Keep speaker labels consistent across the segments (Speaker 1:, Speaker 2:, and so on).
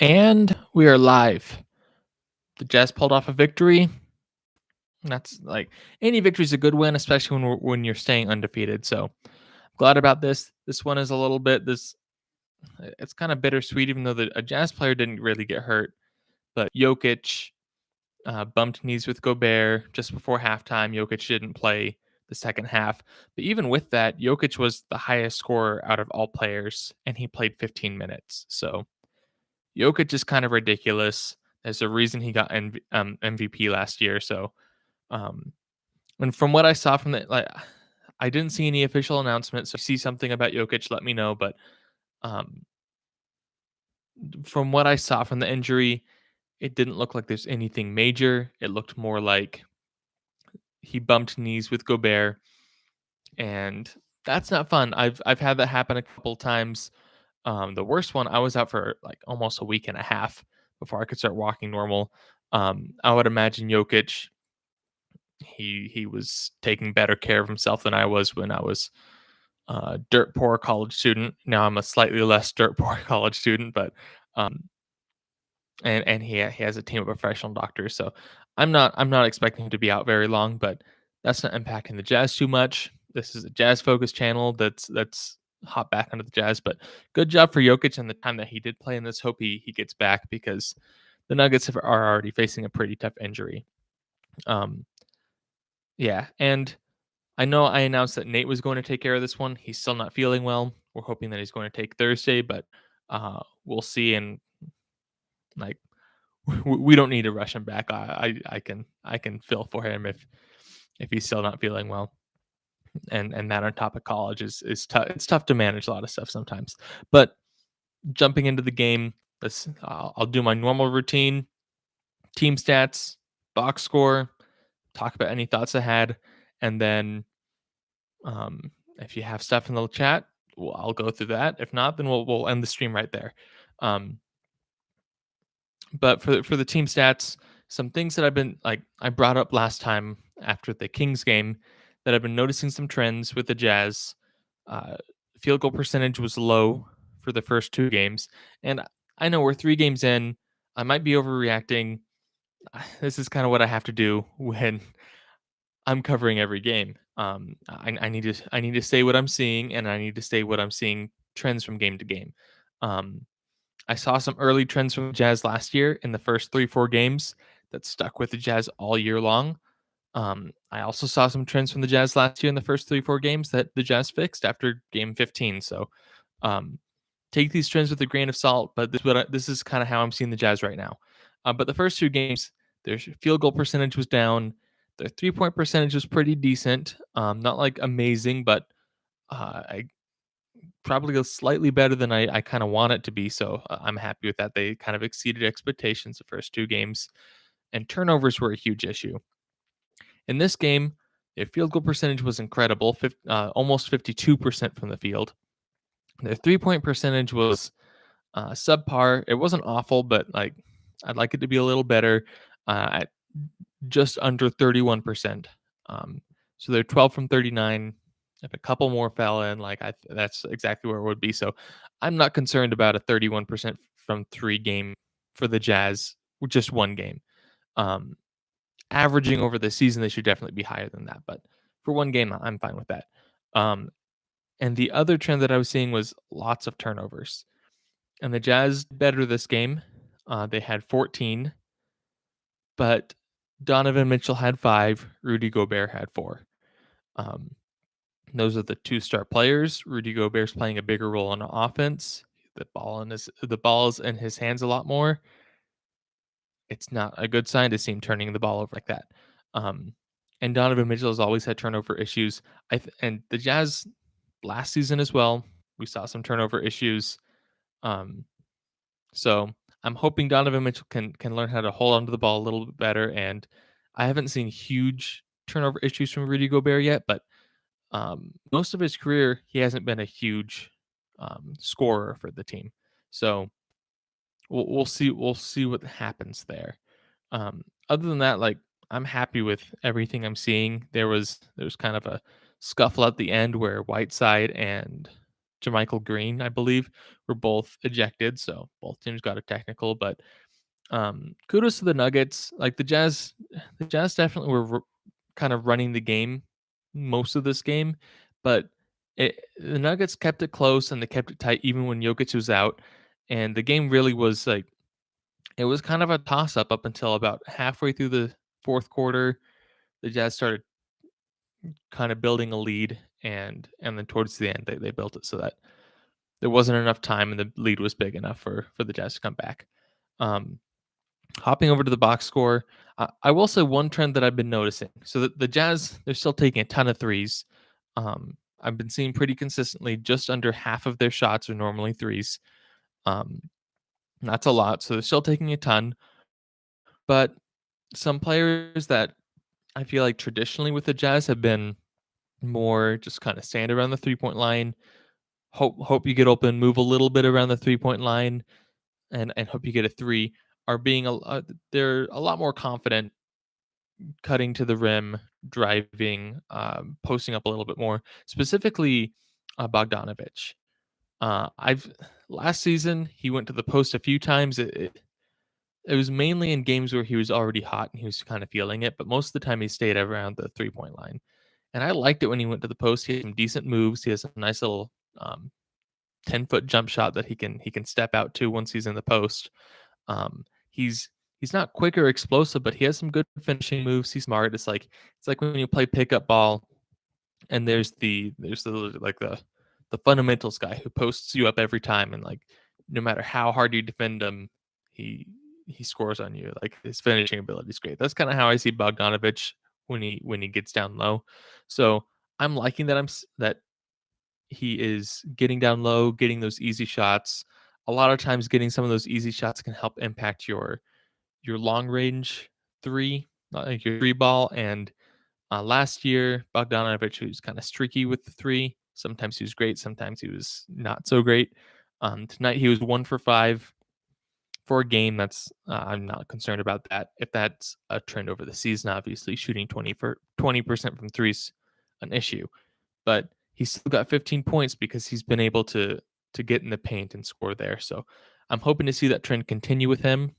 Speaker 1: And we are live. The Jazz pulled off a victory. That's like any victory is a good win, especially when you're staying undefeated. So glad about this. This one is a little bit this. It's kind of bittersweet, even though a Jazz player didn't really get hurt. But Jokic bumped knees with Gobert just before halftime. Jokic didn't play the second half, but even with that, Jokic was the highest scorer out of all players, and he played 15 minutes. So Jokic is kind of ridiculous. There's a reason he got MVP last year. So, um, and from what I saw from I didn't see any official announcement. So, if you see something about Jokic, let me know. But um, from what I saw from the injury, it didn't look like there's anything major. It looked more like he bumped knees with Gobert, and that's not fun. I've had that happen a couple times. The worst one, I was out for like almost a week and a half before I could start walking normal. I would imagine Jokic, he was taking better care of himself than I was when I was a dirt poor college student. Now I'm a slightly less dirt poor college student, but um, and he has a team of professional doctors, so I'm not expecting him to be out very long, but that's not impacting the Jazz too much. This is a Jazz focused channel that's hop back onto the Jazz, but good job for Jokic and the time that he did play in this. Hope he gets back because the Nuggets are already facing a pretty tough injury. Um, yeah, and I know I announced that Nate was going to take care of this one. He's still not feeling well. We're hoping that he's going to take Thursday, but we'll see. And like we don't need to rush him back. I can feel for him if he's still not feeling well, and that on top of college is tough. It's tough to manage a lot of stuff sometimes. But jumping into the game, I'll do my normal routine: team stats, box score, talk about any thoughts I had, and then if you have stuff in the chat, I'll go through that. If not, then we'll end the stream right there. Um, But for the team stats, some things that I've been like I brought up last time after the Kings game that I've been noticing some trends with the Jazz. Uh, Field goal percentage was low for the first two games, and I know we're 3 games in. I might be overreacting. This is kind of what I have to do when I'm covering every game. I need to say what I'm seeing, and I need to say what I'm seeing trends from game to game. Um, I saw some early trends from the Jazz last year in the first 3, 4 games that stuck with the Jazz all year long. I also saw some trends from the Jazz last year in the first 3, 4 games that the Jazz fixed after game 15. So um, take these trends with a grain of salt, but this is kind of how I'm seeing the Jazz right now. But the first 2 games, their field goal percentage was down. Their 3-point percentage was pretty decent. Not like amazing, but I probably goes slightly better than I kind of want it to be. So I'm happy with that. They kind of exceeded expectations the first 2 games, and turnovers were a huge issue. In this game, their field goal percentage was incredible, almost 52% from the field. Their 3-point percentage was subpar. It wasn't awful, but like I'd like it to be a little better, at just under 31%. So they're 12 from 39. If a couple more fell in, that's exactly where it would be. So I'm not concerned about a 31% from 3 game for the Jazz with just 1 game. Um, Averaging over the season, they should definitely be higher than that. But for 1 game, I'm fine with that. Um, and the other trend that I was seeing was lots of turnovers. And the Jazz better this game. They had 14, but Donovan Mitchell had 5. Rudy Gobert had 4. Um, those are the 2 star players. Rudy Gobert's playing a bigger role on offense. The ball's in his hands a lot more. It's not a good sign to see him turning the ball over like that. Um, and Donovan Mitchell has always had turnover issues. And the Jazz last season as well, we saw some turnover issues. Um, so I'm hoping Donovan Mitchell can learn how to hold onto the ball a little bit better. And I haven't seen huge turnover issues from Rudy Gobert yet, but most of his career, he hasn't been a huge scorer for the team. So we'll see. We'll see what happens there. Other than that, like I'm happy with everything I'm seeing. There was kind of a scuffle at the end where Whiteside and Jermichael Green, I believe, were both ejected. So both teams got a technical, but kudos to the Nuggets. Like the Jazz definitely were kind of running the game most of this game, but the Nuggets kept it close and they kept it tight even when Jokic was out. And the game really was like it was kind of a toss up until about halfway through the fourth quarter. The Jazz started kind of building a lead, and then towards the end they built it so that there wasn't enough time and the lead was big enough for the Jazz to come back. Um, Hopping over to the box score, I will say one trend that I've been noticing. So the Jazz, they're still taking a ton of threes. I've been seeing pretty consistently just under half of their shots are normally threes. Um, that's a lot. So they're still taking a ton. But some players that I feel like traditionally with the Jazz have been more just kind of stand around the 3-point line. Hope you get open, move a little bit around the 3-point line, and hope you get a three. Are being they're a lot more confident cutting to the rim, driving, posting up a little bit more. Specifically, Bogdanovich. I've last season he went to the post a few times. It was mainly in games where he was already hot and he was kind of feeling it, but most of the time he stayed around the 3-point line. And I liked it when he went to the post. He had some decent moves. He has a nice little 10-foot jump shot that he can step out to once he's in the post. Um, he's not quick or explosive, but he has some good finishing moves. He's smart. It's like when you play pickup ball and there's the like the fundamentals guy who posts you up every time and like no matter how hard you defend him, he he scores on you. Like his finishing ability is great. That's kind of how I see Bogdanovich when he gets down low. So I'm liking that he is getting down low, getting those easy shots. A lot of times, getting some of those easy shots can help impact your long range three, like your three ball. And last year, Bogdanovich, who's kind of streaky with the three. Sometimes he was great, sometimes he was not so great. Tonight he was 1 for 5 for a game. That's I'm not concerned about that. If that's a trend over the season, obviously shooting 20% from threes an issue, but he's still got 15 points because he's been able to get in the paint and score there. So I'm hoping to see that trend continue with him,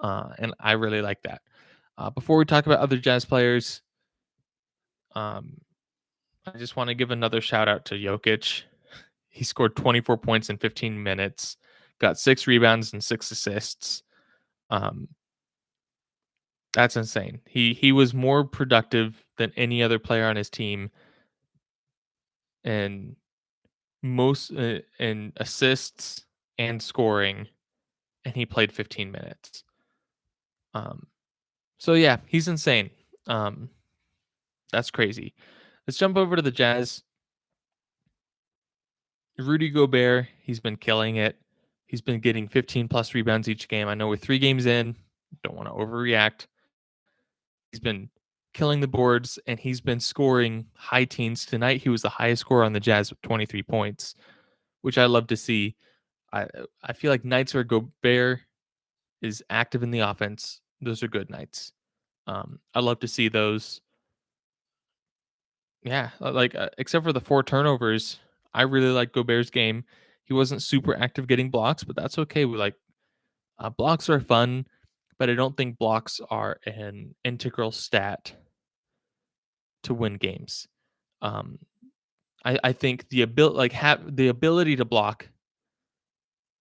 Speaker 1: and I really like that. Before we talk about other Jazz players, um, I just want to give another shout out to Jokic. He scored 24 points in 15 minutes, got 6 rebounds and 6 assists. Um, that's insane. He was more productive than any other player on his team, and most in assists and scoring, and he played 15 minutes. Um, so yeah, he's insane. Um, that's crazy. Let's jump over to the Jazz. Rudy Gobert, he's been killing it. He's been getting 15 plus rebounds each game. I know we're 3 games in. Don't want to overreact. He's been killing the boards and he's been scoring high teens. Tonight, he was the highest scorer on the Jazz with 23 points, which I love to see. I I feel like nights where Gobert is active in the offense, those are good nights. I love to see those. Yeah, except for the 4 turnovers, I really like Gobert's game. He wasn't super active getting blocks, but that's okay. Blocks are fun, but I don't think blocks are an integral stat to win games. Um, I think the ability to block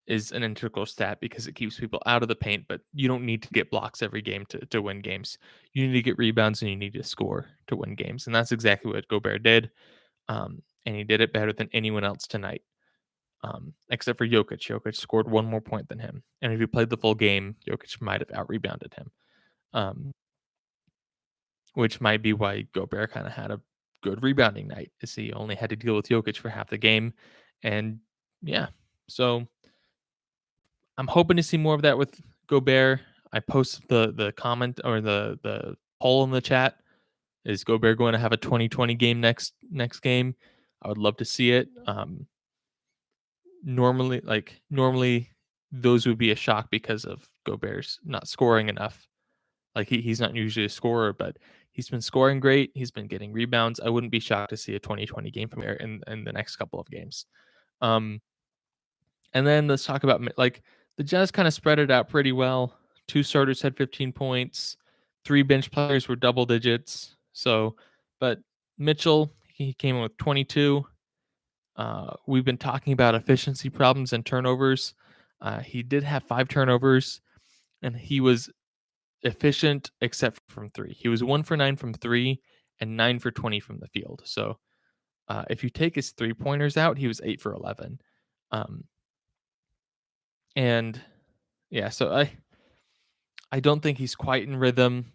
Speaker 1: is an integral stat because it keeps people out of the paint, but you don't need to get blocks every game to win games. You need to get rebounds and you need to score to win games. And that's exactly what Gobert did. And he did it better than anyone else tonight, except for Jokic. Jokic scored 1 more point than him. And if he played the full game, Jokic might have out rebounded him, um, which might be why Gobert kind of had a good rebounding night, is he only had to deal with Jokic for half the game. And yeah, so I'm hoping to see more of that with Gobert. I posted the comment or the poll in the chat. Is Gobert going to have a 2020 game next game? I would love to see it. Normally those would be a shock because of Gobert's not scoring enough. Like he's not usually a scorer, but he's been scoring great. He's been getting rebounds. I wouldn't be shocked to see a 2020 game from there in the next couple of games. Um, and then let's talk about like the Jazz kind of spread it out pretty well. Two starters had 15 points, three bench players were double digits. So, but Mitchell, he came in with 22. We've been talking about efficiency problems and turnovers. He did have 5 turnovers, and he was efficient except from three. He was 1 for 9 from three and 9 for 20 from the field. So if you take his 3 pointers out, he was 8 for 11. Um, and yeah, so I don't think he's quite in rhythm.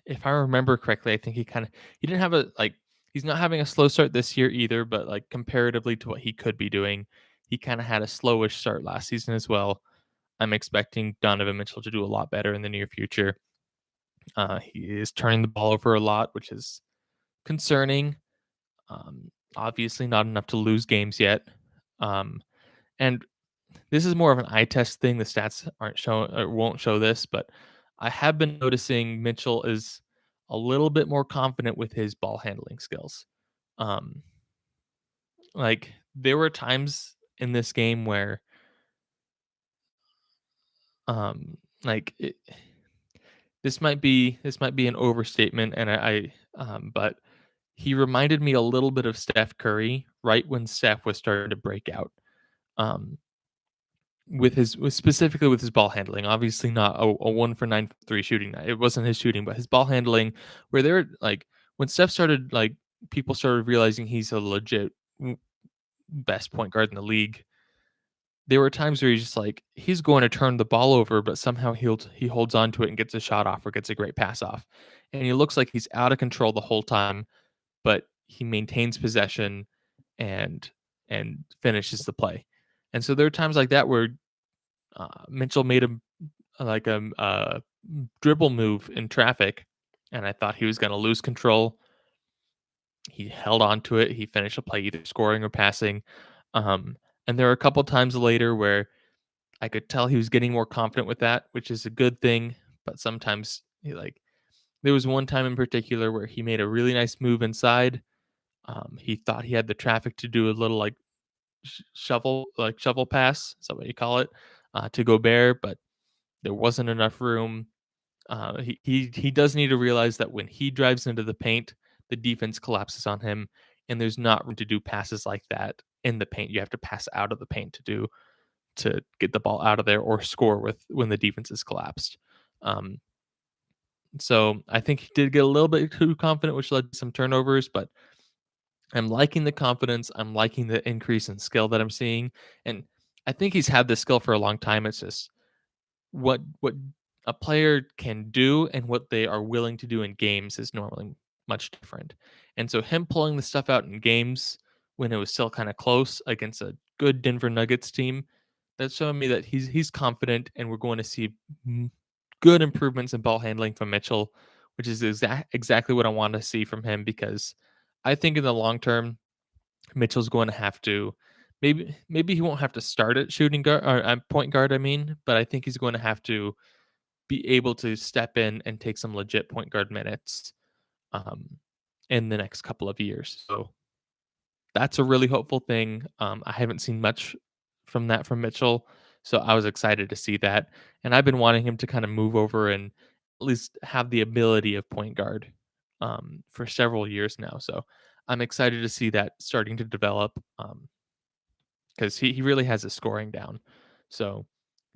Speaker 1: If I remember correctly, I think he didn't have a like he's not having a slow start this year either, but like comparatively to what he could be doing, he kind of had a slowish start last season as well. I'm expecting Donovan Mitchell to do a lot better in the near future. He is turning the ball over a lot, which is concerning. Obviously, not enough to lose games yet. Um, and this is more of an eye test thing. The stats aren't showing or won't show this, but I have been noticing Mitchell is a little bit more confident with his ball handling skills. Um, like there were times in this game where, um, like it, this might be an overstatement, and but he reminded me a little bit of Steph Curry right when Steph was starting to break out. Um, specifically with his ball handling. Obviously not a 1 for 9 from three shooting night. It wasn't his shooting, but his ball handling where they're like when Steph started like people started realizing he's a legit best point guard in the league. There were times where he's just like he's going to turn the ball over, but somehow he holds on to it and gets a shot off or gets a great pass off. And he looks like he's out of control the whole time, but he maintains possession and finishes the play. And so there are times like that where Mitchell made a dribble move in traffic, and I thought he was going to lose control. He held on to it. He finished a play either scoring or passing. And there were a couple times later where I could tell he was getting more confident with that, which is a good thing. But sometimes, there was one time in particular where he made a really nice move inside. He thought he had the traffic to do a little like shovel pass, is that what you call it, to Gobert, but there wasn't enough room. He does need to realize that when he drives into the paint, the defense collapses on him, and there's not room to do passes like that in the paint. You have to pass out of the paint to get the ball out of there or score with when the defense is collapsed. Um, so I think he did get a little bit too confident, which led to some turnovers. But I'm liking the confidence. I'm liking the increase in skill that I'm seeing, and I think he's had this skill for a long time. It's just what a player can do and what they are willing to do in games is normally much different. And so him pulling the stuff out in games when it was still kind of close against a good Denver Nuggets team, that's showing me that he's confident and we're going to see m- good improvements in ball handling from Mitchell, which is exactly what I want to see from him because I think in the long term Mitchell's going to have to maybe he won't have to start at shooting guard or point guard I mean, but I think he's going to have to be able to step in and take some legit point guard minutes um, in the next couple of years. So that's a really hopeful thing. I haven't seen much from Mitchell, so I was excited to see that. And I've been wanting him to kind of move over and at least have the ability of point guard for several years now. So I'm excited to see that starting to develop because he really has his scoring down. So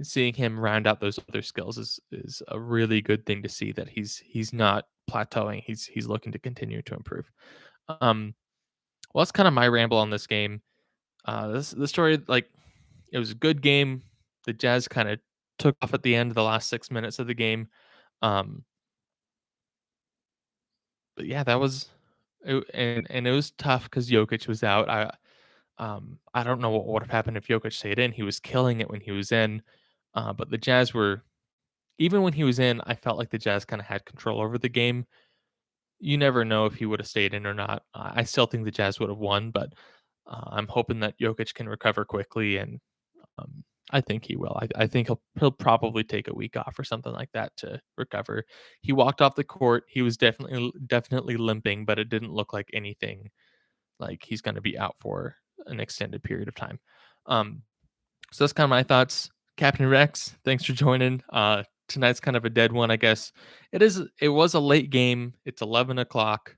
Speaker 1: seeing him round out those other skills is a really good thing to see that he's not plateauing. He's looking to continue to improve. Um, well, that's kind of my ramble on this game. The story like it was a good game. The Jazz kind of took off at the end of the last 6 minutes of the game. Um, but yeah, that was and it was tough because Jokic was out. I don't know what would have happened if Jokic stayed in. He was killing it when he was in, but the Jazz were even when he was in. I felt like the Jazz kind of had control over the game. You never know if he would have stayed in or not. I still think the Jazz would have won, but I'm hoping that Jokic can recover quickly, and um, I think he will. I think he'll probably take a week off or something like that to recover. He walked off the court. He was definitely limping, but it didn't look like anything like he's going to be out for an extended period of time. Um, so that's kind of my thoughts. Captain Rex, thanks for joining. Tonight's kind of a dead one, I guess. It was a late game. It's 11 o'clock.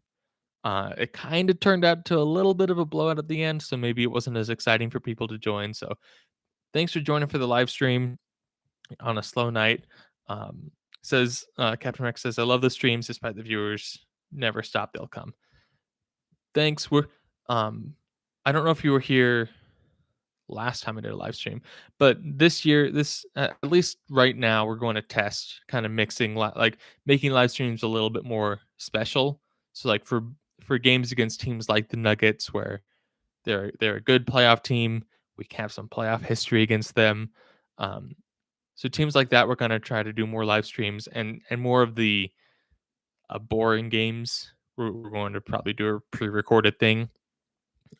Speaker 1: It kind of turned out to a little bit of a blowout at the end, so maybe it wasn't as exciting for people to join. So thanks for joining for the live stream on a slow night. Says Captain Rex says, I love the streams despite the viewers never stop, they'll come. Thanks. Um I don't know if you were here last time I did a live stream, but this year, at least right now, we're going to test kind of mixing like making live streams a little bit more special. So like for games against teams like the Nuggets, where they're a good playoff team, we can have some playoff history against them. Um, so teams like that, we're going to try to do more live streams and more of the boring games. We're going to probably do a pre-recorded thing.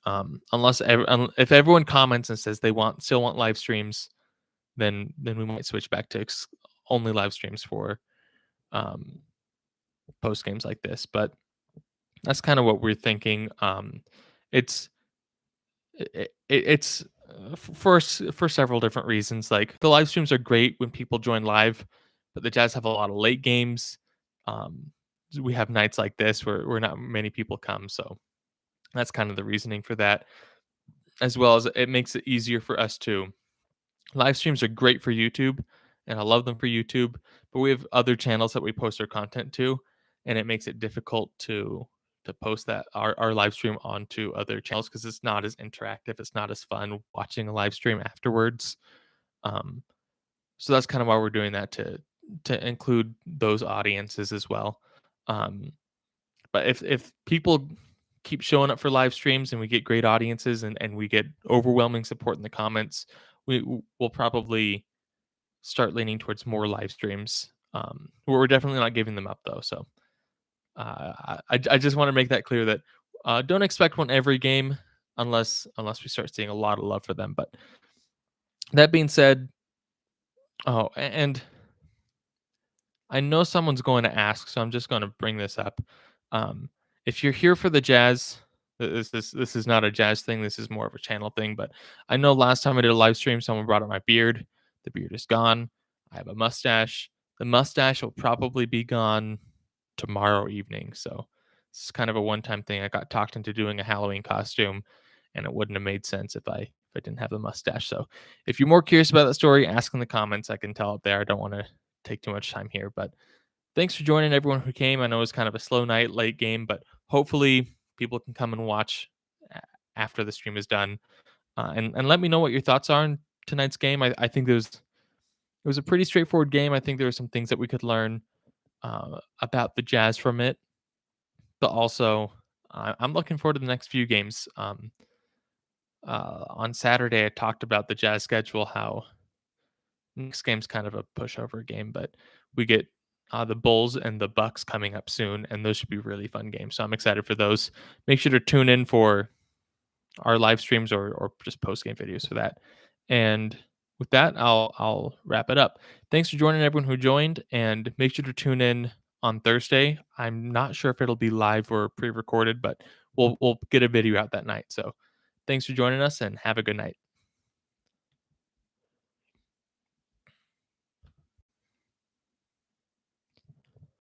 Speaker 1: If everyone comments and says they still want live streams, then we might switch back to only live streams for um, post games like this. But that's kind of what we're thinking. It's it's for several different reasons. Like the live streams are great when people join live, but the Jazz have a lot of late games. Um, we have nights like this where not many people come, so that's kind of the reasoning for that. As well as it makes it easier for us to live streams are great for YouTube, and I love them for YouTube, but we have other channels that we post our content to, and it makes it difficult to post that our live stream onto other channels because it's not as interactive, it's not as fun watching a live stream afterwards. Um, so that's kind of why we're doing that to include those audiences as well. Um, but if people keep showing up for live streams and we get great audiences and we get overwhelming support in the comments, we'll probably start leaning towards more live streams. We're definitely not giving them up though. So I just want to make that clear that don't expect one every game unless we start seeing a lot of love for them. But that being said, and I know someone's going to ask, so I'm just going to bring this up. Um, if you're here for the Jazz, this is not a Jazz thing. This is more of a channel thing. But I know last time I did a live stream, someone brought up my beard. The beard is gone. I have a mustache. The mustache will probably be gone tomorrow evening. So it's kind of a one-time thing. I got talked into doing a Halloween costume, and it wouldn't have made sense if I didn't have the mustache. So if you're more curious about that story, ask in the comments. I can tell it there. I don't want to take too much time here, but thanks for joining everyone who came. I know it was kind of a slow night, late game, but hopefully people can come and watch after the stream is done. And let me know what your thoughts are on tonight's game. I think it was a pretty straightforward game. I think there were some things that we could learn about the Jazz from it, but also I'm looking forward to the next few games. On Saturday, I talked about the Jazz schedule, how next game's kind of a pushover game, but we get the Bulls and the Bucks coming up soon, and those should be really fun games. So I'm excited for those. Make sure to tune in for our live streams or just post game videos for that. And with that, I'll wrap it up. Thanks for joining everyone who joined, and make sure to tune in on Thursday. I'm not sure if it'll be live or pre-recorded, but we'll get a video out that night. So thanks for joining us, and have a good night.